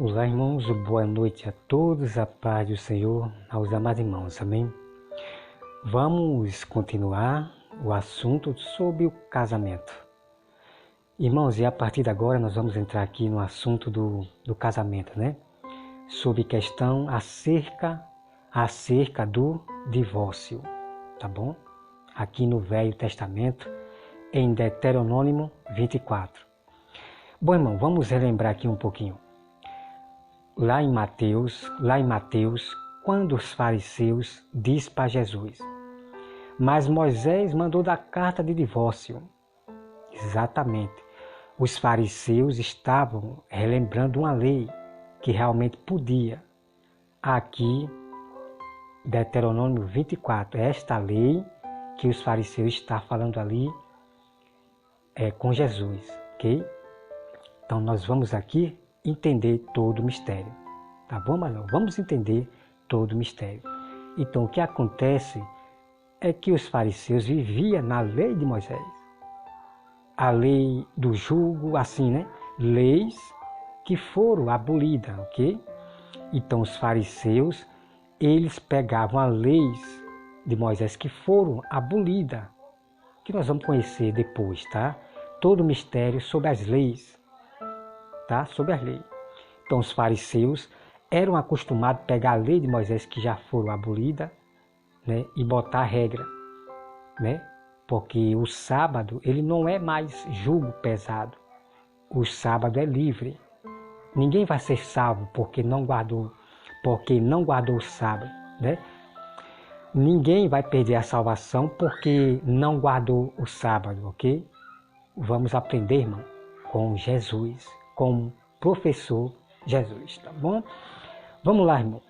Olá, irmãos, boa noite a todos, a paz do Senhor aos amados irmãos, amém? Vamos continuar o assunto sobre o casamento. Irmãos, e a partir de agora nós vamos entrar aqui no assunto do casamento, né? Sobre questão acerca do divórcio, tá bom? Aqui no Velho Testamento, em Deuteronômio 24. Bom, irmão, vamos relembrar aqui um pouquinho. Lá em Mateus, quando os fariseus diz para Jesus, mas Moisés mandou dar carta de divórcio. Exatamente. Os fariseus estavam relembrando uma lei que realmente podia. Aqui, Deuteronômio 24, esta lei que os fariseus estão falando ali com Jesus, ok? Então nós vamos aqui entender todo o mistério, tá bom, Manuel? Vamos entender todo o mistério. Então, o que acontece é que os fariseus viviam na lei de Moisés. A lei do jugo, assim, né? Leis que foram abolidas, ok? Então, os fariseus, eles pegavam as leis de Moisés que foram abolidas, que nós vamos conhecer depois, tá? Todo o mistério sobre as leis. Tá? Sobre as leis. Então os fariseus eram acostumados a pegar a lei de Moisés que já foram abolidas, né, e botar a regra, né? Porque o sábado ele não é mais jugo pesado. O sábado é livre. Ninguém vai ser salvo porque não guardou o sábado, né? Ninguém vai perder a salvação porque não guardou o sábado, ok? Vamos aprender, irmão, com Jesus. Como professor Jesus, tá bom? Vamos lá, irmão.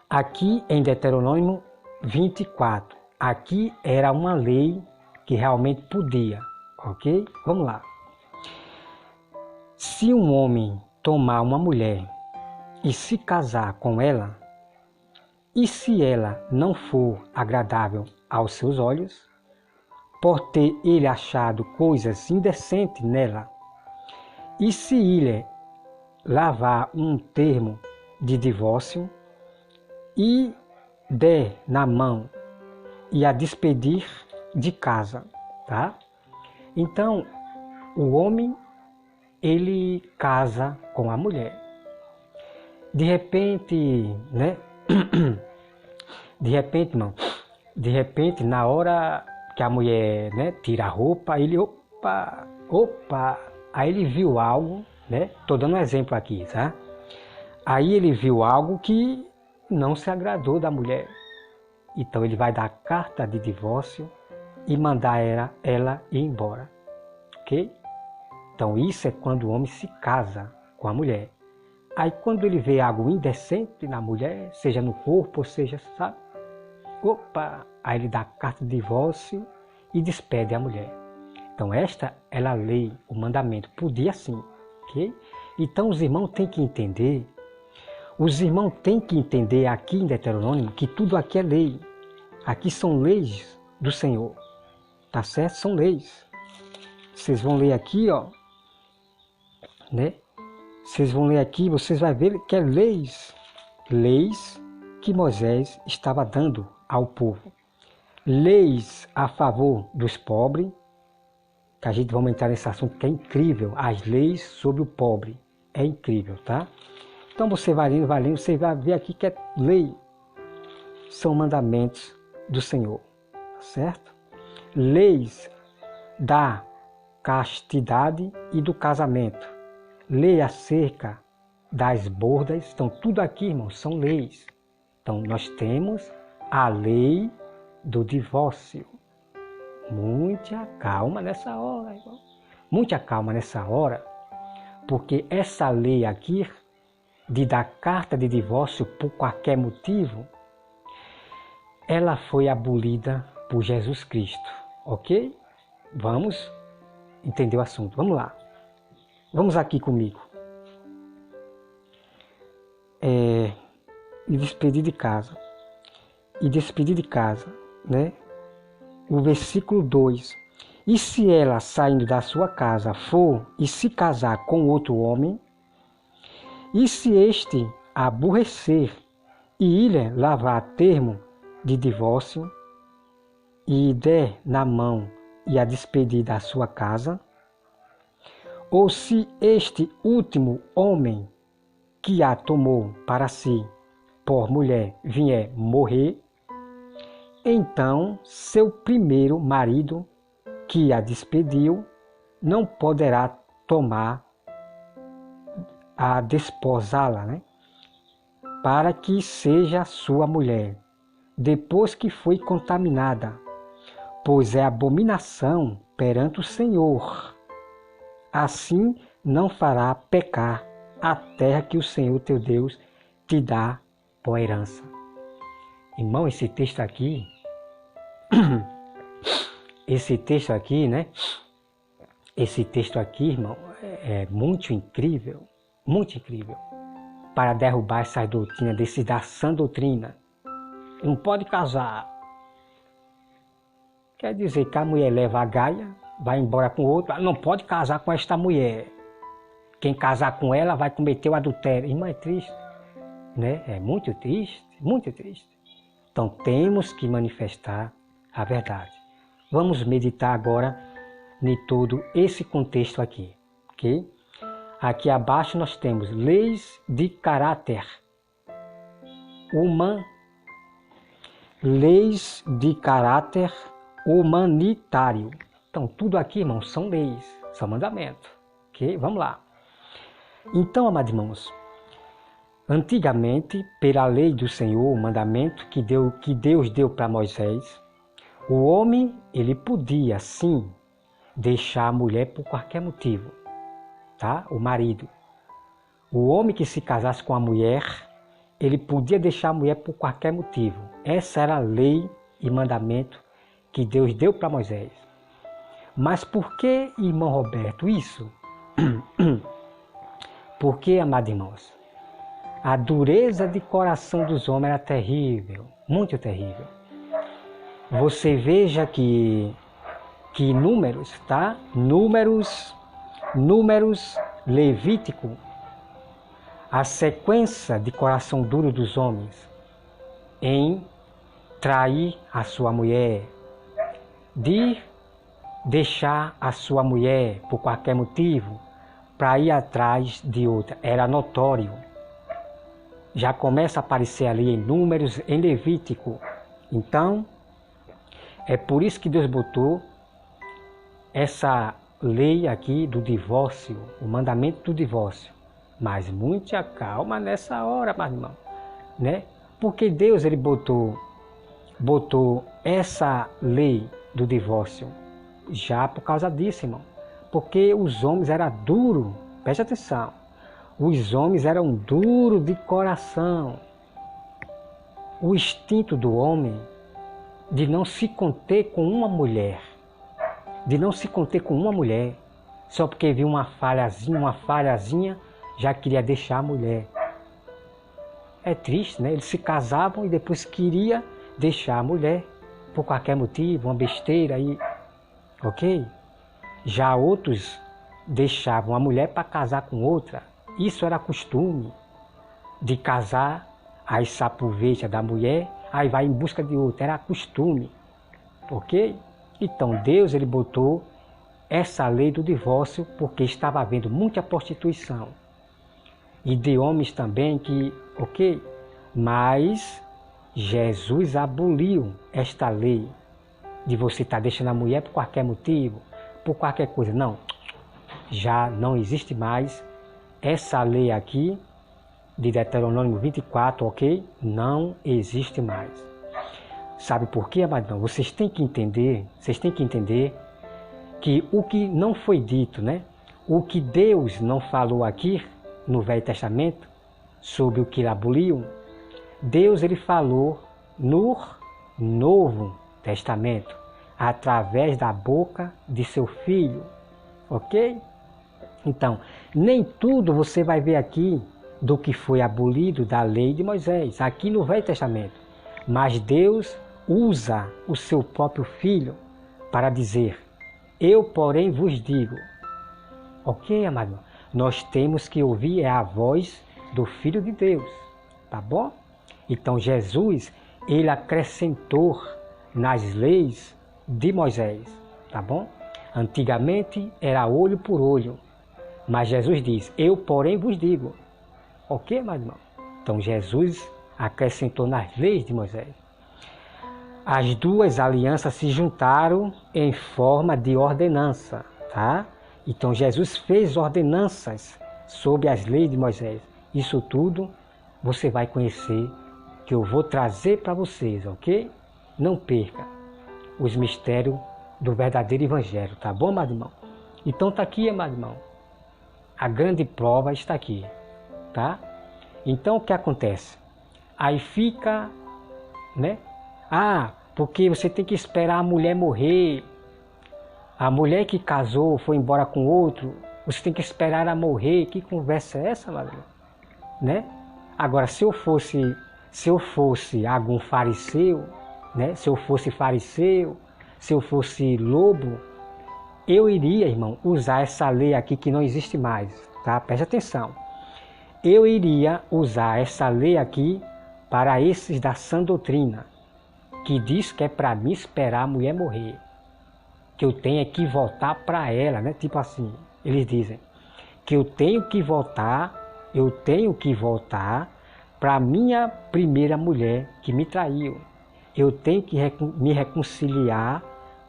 Aqui em Deuteronômio 24, aqui era uma lei que realmente podia, ok? Vamos lá. Se um homem tomar uma mulher e se casar com ela, e se ela não for agradável aos seus olhos, por ter ele achado coisas indecentes nela, e se ele lavar um termo de divórcio e der na mão e a despedir de casa, tá? Então, o homem, ele casa com a mulher. De repente, né? De repente, na hora que a mulher, né, tira a roupa, ele, opa, aí ele viu algo, né? Estou dando um exemplo aqui, tá? Aí ele viu algo que não se agradou da mulher. Então ele vai dar carta de divórcio e mandar ela ir embora, ok? Então isso é quando o homem se casa com a mulher. Aí quando ele vê algo indecente na mulher, seja no corpo, ou seja, sabe? Opa! Aí ele dá carta de divórcio e despede a mulher. Então esta era a lei, o mandamento, podia sim, ok? Então os irmãos têm que entender, aqui em Deuteronômio que tudo aqui é lei. Aqui são leis do Senhor, tá certo? São leis. Vocês vão ler aqui, ó, né? Vocês vão ler aqui, vocês vão ver que é leis que Moisés estava dando ao povo. Leis a favor dos pobres, que a gente vai entrar nesse assunto que é incrível, as leis sobre o pobre, é incrível, tá? Então você vai lendo, você vai ver aqui que é lei, são mandamentos do Senhor, certo? Leis da castidade e do casamento, lei acerca das bordas, então tudo aqui, irmãos, são leis. Então nós temos a lei do divórcio. Muita calma nessa hora, irmão. Muita calma nessa hora, porque essa lei aqui, de dar carta de divórcio por qualquer motivo, ela foi abolida por Jesus Cristo, ok? Vamos entender o assunto, vamos lá. Vamos aqui comigo. E despedir de casa. Né? O versículo 2. E se ela, saindo da sua casa, for e se casar com outro homem, E se este aborrecer e ir lavar termo de divórcio, e der na mão e a despedir da sua casa, ou se este último homem que a tomou para si por mulher vier morrer, então seu primeiro marido que a despediu não poderá tomar a desposá-la, né? Para que seja sua mulher, depois que foi contaminada, pois é abominação perante o Senhor. Assim não fará pecar a terra que o Senhor teu Deus te dá por herança. Irmão, esse texto aqui, né? Esse texto aqui, irmão, é muito incrível, para derrubar essas doutrinas, da sã doutrina. Não pode casar. Quer dizer que a mulher leva a gaia, vai embora com outro, não pode casar com esta mulher. Quem casar com ela vai cometer o adultério. Irmão, é triste, né? É muito triste, muito triste. Então temos que manifestar a verdade. Vamos meditar agora em todo esse contexto aqui, ok? Aqui abaixo nós temos leis de caráter leis de caráter humanitário. Então, tudo aqui, irmãos, são leis, são mandamentos. Ok? Vamos lá. Então, amados irmãos, antigamente, pela lei do Senhor, o mandamento que Deus deu para Moisés, o homem, ele podia, sim, deixar a mulher por qualquer motivo. Tá? O marido. O homem que se casasse com a mulher, ele podia deixar a mulher por qualquer motivo. Essa era a lei e mandamento que Deus deu para Moisés. Mas por que, irmão Roberto, isso? Porque, amados irmãos, a dureza de coração dos homens era terrível, muito terrível. Você veja que Números, tá? Números, Levítico, a sequência de coração duro dos homens em trair a sua mulher, de deixar a sua mulher por qualquer motivo para ir atrás de outra, era notório. Já começa a aparecer ali em Números, em Levítico. Então, é por isso que Deus botou essa lei aqui do divórcio, o mandamento do divórcio. Mas muita calma nessa hora, meu irmão, né? Porque Deus ele botou essa lei do divórcio já por causa disso, irmão. Porque os homens eram duros, preste atenção, os homens eram duros de coração. O instinto do homem de não se conter com uma mulher, só porque viu uma falhazinha, já queria deixar a mulher. É triste, né? Eles se casavam e depois queria deixar a mulher por qualquer motivo, uma besteira aí, ok? Já outros deixavam a mulher para casar com outra. Isso era costume de casar, aí se aproveita da mulher, aí vai em busca de outra. Era costume, ok? Então Deus ele botou essa lei do divórcio porque estava havendo muita prostituição. E de homens também que, ok? Mas Jesus aboliu esta lei de você estar deixando a mulher por qualquer motivo, por qualquer coisa. Não, já não existe mais essa lei aqui de Deuteronômio 24, ok? Não existe mais. Sabe por quê, amadão? Vocês têm que entender que o que não foi dito, né? O que Deus não falou aqui no Velho Testamento, sobre o que ele aboliu, Deus ele falou no Novo Testamento, através da boca de seu Filho, ok? Então, nem tudo você vai ver aqui do que foi abolido da lei de Moisés, aqui no Velho Testamento. Mas Deus usa o seu próprio Filho para dizer, eu porém vos digo, ok, amado? Nós temos que ouvir a voz do Filho de Deus, tá bom? Então Jesus, ele acrescentou nas leis de Moisés, tá bom? Antigamente era olho por olho, mas Jesus diz, eu porém vos digo. Ok, meu irmão? Então Jesus acrescentou nas leis de Moisés. As duas alianças se juntaram em forma de ordenança, tá? Então Jesus fez ordenanças sobre as leis de Moisés. Isso tudo você vai conhecer, que eu vou trazer para vocês, ok? Não perca os mistérios do verdadeiro evangelho, tá bom, meu irmão? Então está aqui, meu irmão. A grande prova está aqui, tá? Então o que acontece? Aí fica, né? Porque você tem que esperar a mulher morrer. A mulher que casou foi embora com outro. Você tem que esperar ela morrer. Que conversa é essa, meu irmão? Né? Agora, se eu fosse algum fariseu, né? Se eu fosse fariseu, se eu fosse lobo, eu iria, irmão, usar essa lei aqui que não existe mais, tá? Preste atenção. Eu iria usar essa lei aqui para esses da sã doutrina, que diz que é para mim esperar a mulher morrer, que eu tenho que voltar para ela, né? Tipo assim, eles dizem que eu tenho que voltar para minha primeira mulher que me traiu. Eu tenho que me reconciliar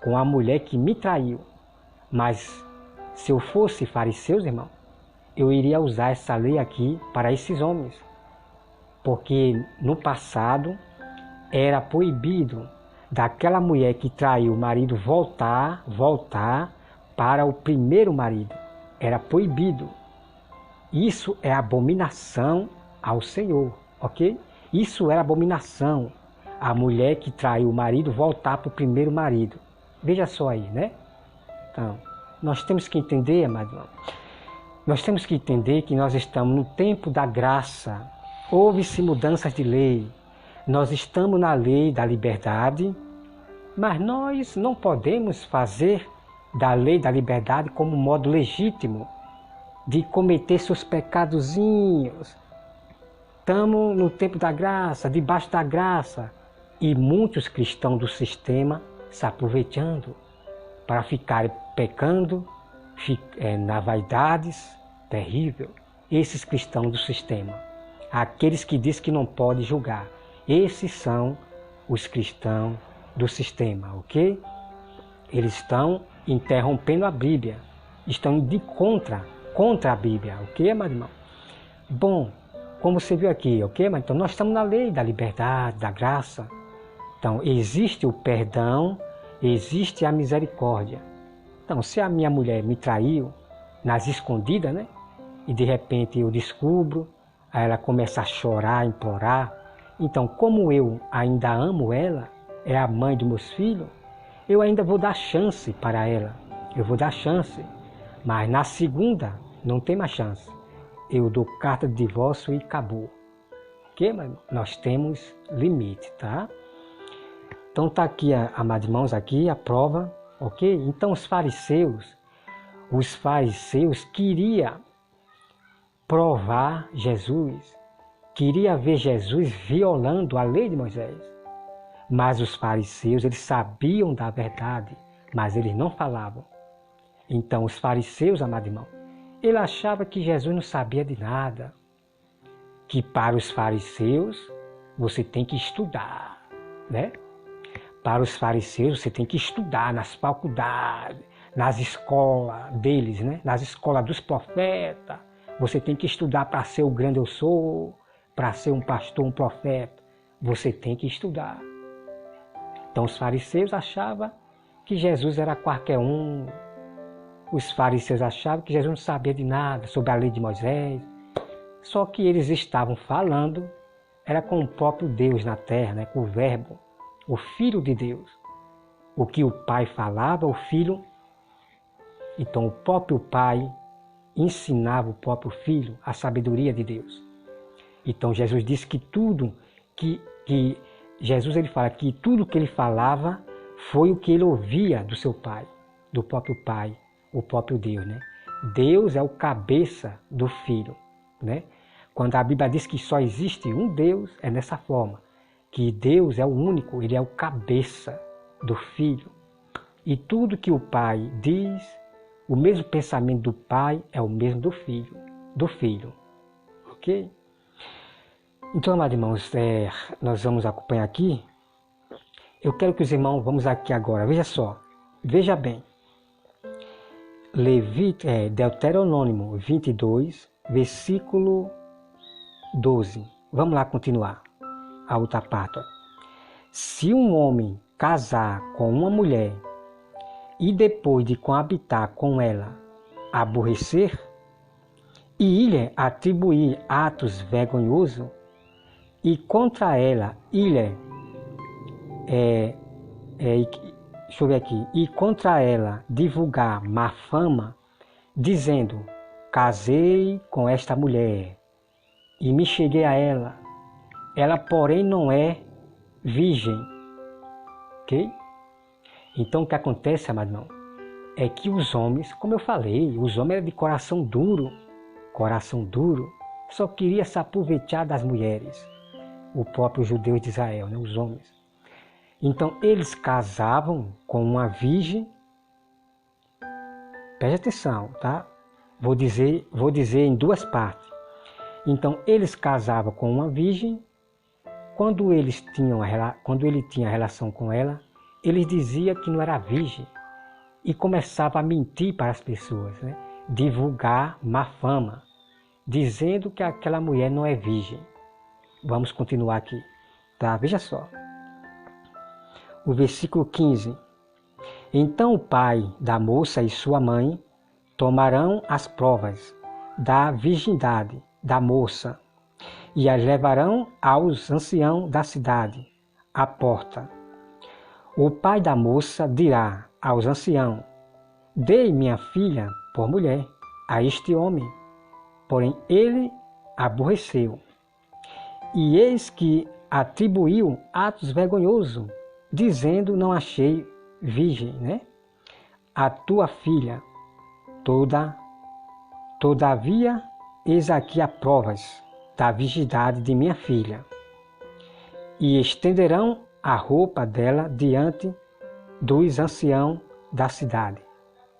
com a mulher que me traiu. Mas se eu fosse fariseus, irmão, eu iria usar essa lei aqui para esses homens. Porque no passado era proibido daquela mulher que traiu o marido voltar para o primeiro marido. Era proibido. Isso é abominação ao Senhor, ok? Isso era abominação. A mulher que traiu o marido voltar para o primeiro marido. Veja só aí, né? Então, nós temos que entender, amado irmão, nós temos que entender que nós estamos no tempo da graça. Houve-se mudanças de lei. Nós estamos na lei da liberdade, mas nós não podemos fazer da lei da liberdade como modo legítimo de cometer seus pecadozinhos. Estamos no tempo da graça, debaixo da graça, e muitos cristãos do sistema se aproveitando para ficarem pecando na vaidades terrível. Esses cristãos do sistema, aqueles que dizem que não pode julgar, esses são os cristãos do sistema, ok? Eles estão interrompendo a Bíblia, estão de contra a Bíblia, ok, meu irmão? Bom, como você viu aqui, ok? Mas então nós estamos na lei da liberdade, da graça. Então existe o perdão, existe a misericórdia. Então se a minha mulher me traiu nas escondidas, né? E de repente eu descubro, aí ela começa a chorar, a implorar. Então como eu ainda amo ela, é a mãe dos meus filhos, eu ainda vou dar chance para ela. Eu vou dar chance. Mas na segunda não tem mais chance. Eu dou carta de divórcio e acabou. Ok? Mas nós temos limite, tá? Então tá aqui, amados irmãos, aqui a prova, ok? Então os fariseus queriam provar Jesus, queriam ver Jesus violando a lei de Moisés. Mas os fariseus, eles sabiam da verdade, mas eles não falavam. Então os fariseus, amado irmão, ele achava que Jesus não sabia de nada. Que para os fariseus você tem que estudar, né? Para os fariseus você tem que estudar nas faculdades, nas escolas deles, né? Nas escolas dos profetas. Você tem que estudar para ser o grande eu sou, para ser um pastor, um profeta. Você tem que estudar. Então os fariseus achavam que Jesus era qualquer um. Os fariseus achavam que Jesus não sabia de nada sobre a lei de Moisés. Só que eles estavam falando, era com o próprio Deus na terra, né? Com o Verbo, o Filho de Deus. O que o Pai falava, o Filho. Então o próprio Pai ensinava o próprio Filho a sabedoria de Deus. Então Jesus disse que tudo Jesus ele fala que tudo que ele falava foi o que ele ouvia do seu Pai, do próprio Pai, o próprio Deus, né? Deus é o cabeça do Filho, né? Quando a Bíblia diz que só existe um Deus, é dessa forma. Que Deus é o único, Ele é o cabeça do Filho. E tudo que o Pai diz, o mesmo pensamento do Pai é o mesmo do Filho. Ok? Então, amados irmãos, nós vamos acompanhar aqui. Eu quero que os irmãos, vamos aqui agora, veja só, veja bem. Deuteronômio 22, versículo 12. Vamos lá continuar a outra parte. Se um homem casar com uma mulher e depois de coabitar com ela aborrecer e lhe atribuir atos vergonhosos e contra ela e contra ela divulgar má fama, dizendo: casei com esta mulher e me cheguei a ela, ela porém não é virgem. Ok? Então o que acontece, amado irmão, é que os homens, como eu falei, os homens eram de coração duro, só queria se aproveitar das mulheres, o próprio judeu de Israel, né, os homens. Então eles casavam com uma virgem, preste atenção, tá? Vou dizer em duas partes. Então eles casavam com uma virgem, quando ele tinha relação com ela, eles diziam que não era virgem e começava a mentir para as pessoas, né? Divulgar má fama, dizendo que aquela mulher não é virgem. Vamos continuar aqui, tá? Veja só. O versículo 15. Então o pai da moça e sua mãe tomarão as provas da virgindade da moça e as levarão aos anciãos da cidade, à porta. O pai da moça dirá aos anciãos: dei minha filha por mulher a este homem, porém ele aborreceu. E eis que atribuiu atos vergonhosos, dizendo: não achei virgem, né? A tua filha. Todavia, eis aqui as provas da virgindade de minha filha. E estenderão a roupa dela diante dos anciãos da cidade.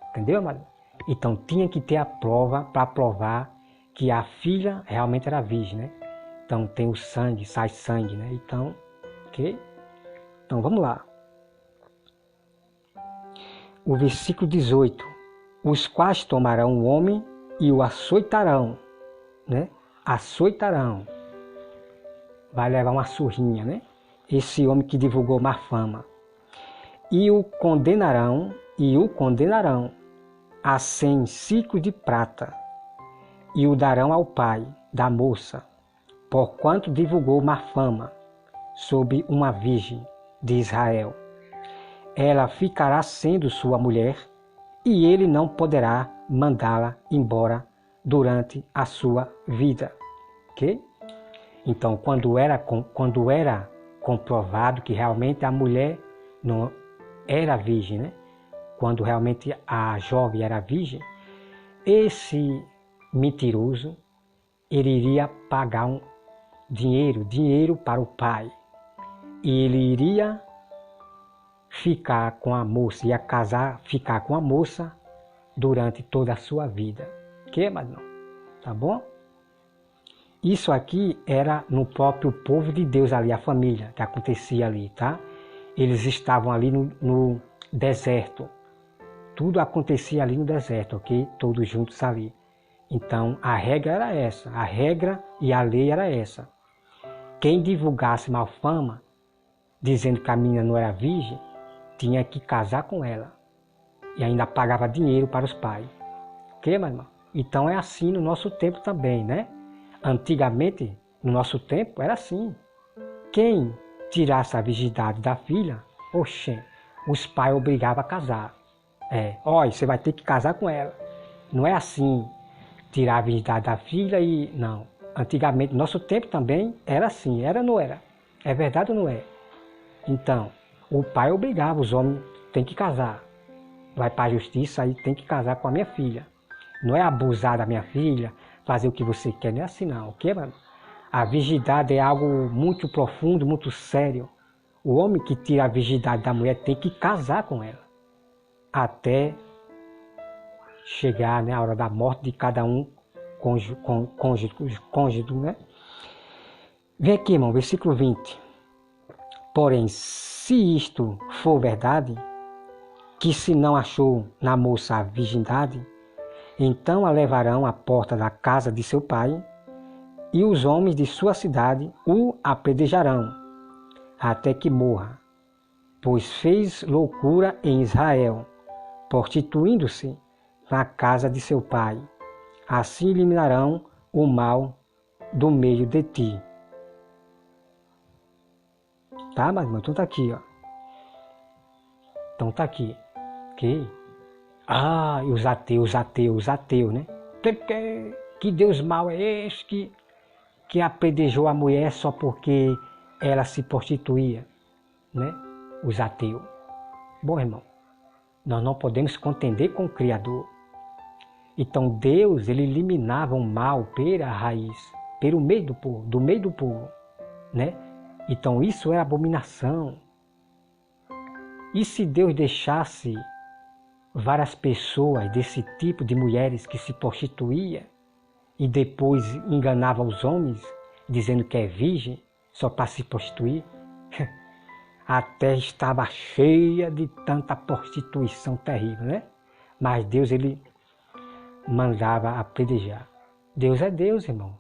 Entendeu, amado? Então tinha que ter a prova para provar que a filha realmente era virgem, né? Então tem o sangue, sai sangue, né? Então, ok? Então vamos lá. O versículo 18. Os quais tomarão o homem e o açoitarão, né? Açoitarão. Vai levar uma surrinha, né? Esse homem que divulgou má fama. E o condenarão a 100 ciclos de prata, e o darão ao pai da moça, porquanto divulgou má fama sobre uma virgem de Israel. Ela ficará sendo sua mulher, e ele não poderá mandá-la embora durante a sua vida. Ok? Então, quando era comprovado que realmente a mulher não era virgem, né? Quando realmente a jovem era virgem, esse mentiroso, ele iria pagar um dinheiro para o pai. E ele iria ficar com a moça, ficar com a moça durante toda a sua vida. Ok, mas não? Tá bom? Isso aqui era no próprio povo de Deus ali, a família que acontecia ali, tá? Eles estavam ali no deserto. Tudo acontecia ali no deserto, ok? Todos juntos ali. Então, a regra era essa. A regra e a lei era essa. Quem divulgasse mal fama, dizendo que a menina não era virgem, tinha que casar com ela. E ainda pagava dinheiro para os pais. Ok, meu irmão? Então é assim no nosso tempo também, né? Antigamente, no nosso tempo, era assim. Quem tirasse a virgindade da filha, os pais obrigavam a casar. Olha, você vai ter que casar com ela. Não é assim, tirar a virgindade da filha e... Não. Antigamente, no nosso tempo também, era assim. Era ou não era? É verdade ou não é? Então, o pai obrigava os homens, tem que casar. Vai para a justiça e tem que casar com a minha filha. Não é abusar da minha filha, fazer o que você quer. Não é assim não, ok, mano? A virgindade é algo muito profundo, muito sério. O homem que tira a virgindade da mulher tem que casar com ela. Até chegar, né, a hora da morte de cada um cônjuge, né? Vem aqui, irmão, versículo 20. Porém, se isto for verdade, que se não achou na moça a virgindade, então a levarão à porta da casa de seu pai, e os homens de sua cidade o apedrejarão, até que morra, pois fez loucura em Israel, prostituindo-se na casa de seu pai. Assim eliminarão o mal do meio de ti. Tá, mas então tá aqui, ó. Então tá aqui, ok? E os ateus, né? Que Deus mau é esse que apedrejou a mulher só porque ela se prostituía, né? Os ateus. Bom, irmão, nós não podemos contender com o Criador. Então Deus, ele eliminava o mal pela raiz, pelo meio do povo, né? Então isso é abominação. E se Deus deixasse várias pessoas desse tipo de mulheres que se prostituía e depois enganava os homens, dizendo que é virgem, só para se prostituir? A terra estava cheia de tanta prostituição terrível, né? Mas Deus, ele mandava apedrejar. Deus é Deus, irmão.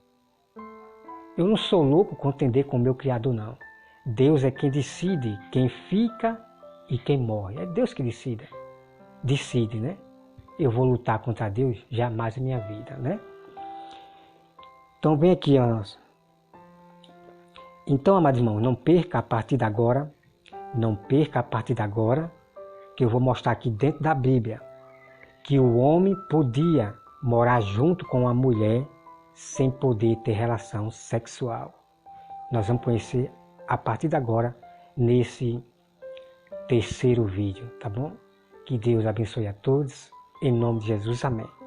Eu não sou louco contender com o meu Criador, não. Deus é quem decide quem fica e quem morre. É Deus que decide, né? Eu vou lutar contra Deus? Jamais em minha vida, né? Então vem aqui, ó. Então, amados irmãos, não perca a partir de agora, que eu vou mostrar aqui dentro da Bíblia, que o homem podia morar junto com a mulher sem poder ter relação sexual. Nós vamos conhecer a partir de agora nesse terceiro vídeo, tá bom? Que Deus abençoe a todos, em nome de Jesus, amém.